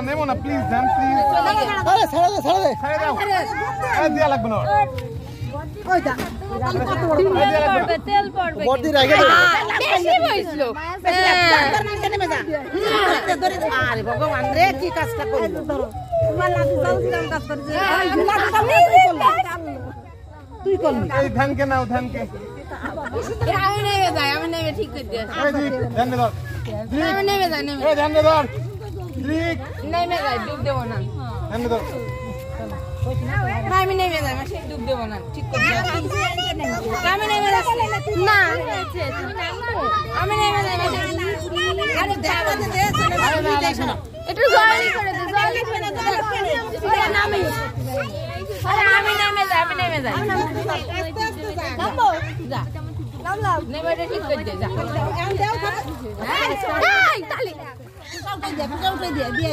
নেমো না প্লিজ ধ্যান প্লিজ আরে ছাড়া দে ছেড়ে দাও আরে দিয়া লাগবে না ওইটা তেল পড়বে বর্দি রাখে দে বেশি হইছিল নেমে যা আরে ভগবান রে কি কাজটা করলো তোমার লাঠি চাল কাজ করছে তুই করলি এই ধ্যানকে নাও ধ্যানকে আমি নেমে ঠিক করে দিয়েছি এই দিক ধ্যান দে ধর আমি নেমে যাই এই ধ্যান দে ধর দিক নেমে যাই ডুব দেবো না ধ্যান দে ধর আমি নেমে যাই সে ডুব দেবো না ঠিক করে দিয়েছি আমি নেমে যাচ্ছি না আমি নেমে যাই আরে দেখা দে চলে একটু জলদি করে দে জলদি করে দে নামি আরে আমি নেমে যাই নামবো যা নামলাম নেমে ঠিক করে দে যা এই তালি উঠে দিয়ে